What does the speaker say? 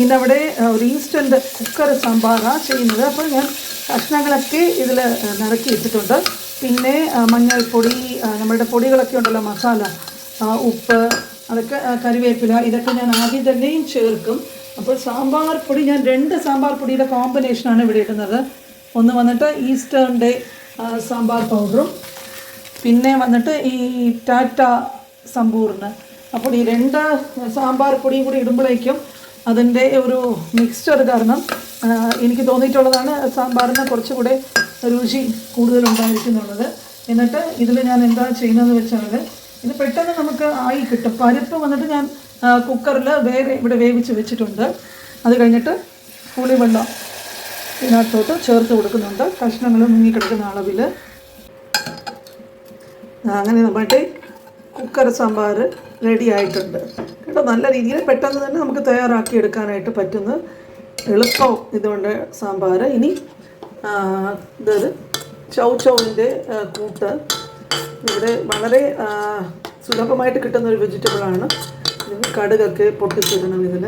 ഇന്നവിടെ ഒരു instant cooker സാമ്പാറാണ് ചെയ്യുന്നത്. അപ്പോൾ ഞാൻ കഷ്ണങ്ങളൊക്കെ ഇതിൽ നിറക്കി വെച്ചിട്ടുണ്ട്. പിന്നെ മഞ്ഞൾപ്പൊടി, നമ്മളുടെ പൊടികളൊക്കെ ഉണ്ടല്ലോ, മസാല, ഉപ്പ്, അതൊക്കെ, കറിവേപ്പില, ഇതൊക്കെ ഞാൻ ആദ്യം തന്നെയും ചേർക്കും. അപ്പോൾ സാമ്പാർ പൊടി ഞാൻ 2 സാമ്പാർ പൊടിയുടെ കോമ്പിനേഷനാണ് ഇവിടെ ഇടുന്നത്. ഒന്ന് വന്നിട്ട് ഈസ്റ്റേണിൻ്റെ സാമ്പാർ പൗഡറും പിന്നെ വന്നിട്ട് ഈ ടാറ്റ സമ്പൂർണ്ണ. അപ്പോൾ ഈ 2 സാമ്പാർ പൊടിയും കൂടി ഇടുമ്പോഴേക്കും അതിൻ്റെ ഒരു മിക്സ്ചർ കാരണം എനിക്ക് തോന്നിയിട്ടുള്ളതാണ് സാമ്പാറിന് കുറച്ചുകൂടെ രുചി കൂടുതലുണ്ടായിരിക്കുന്നുള്ളത്. എന്നിട്ട് ഇതിൽ ഞാൻ എന്താ ചെയ്യുന്നതെന്ന് വെച്ചാൽ ഇത് പെട്ടെന്ന് നമുക്ക് ആയി കിട്ടും. പരിപ്പ് വന്നിട്ട് ഞാൻ കുക്കറിൽ വേറെ ഇവിടെ വേവിച്ച് വെച്ചിട്ടുണ്ട്. അത് കഴിഞ്ഞിട്ട് പുളിവെള്ളം ഇതിനകത്തോട്ട് ചേർത്ത് കൊടുക്കുന്നുണ്ട്, കഷ്ണങ്ങൾ മുങ്ങിക്കിടക്കുന്ന അളവിൽ. അങ്ങനെ നമ്മുടെ കുക്കർ സാമ്പാർ റെഡി ആയിട്ടുണ്ട് കേട്ടോ. നല്ല രീതിയിൽ പെട്ടെന്ന് തന്നെ നമുക്ക് തയ്യാറാക്കി എടുക്കാനായിട്ട് പറ്റുന്ന എളുപ്പം ഇതുകൊണ്ട് സാമ്പാർ. ഇനി ഇതൊരു ചൗചൗവിൻ്റെ കൂട്ട് ഇവിടെ വളരെ സുലഭമായിട്ട് കിട്ടുന്നൊരു വെജിറ്റബിളാണ്. ഇതിന് കടുകൊക്കെ പൊട്ടിച്ചിടണം ഇതിൽ.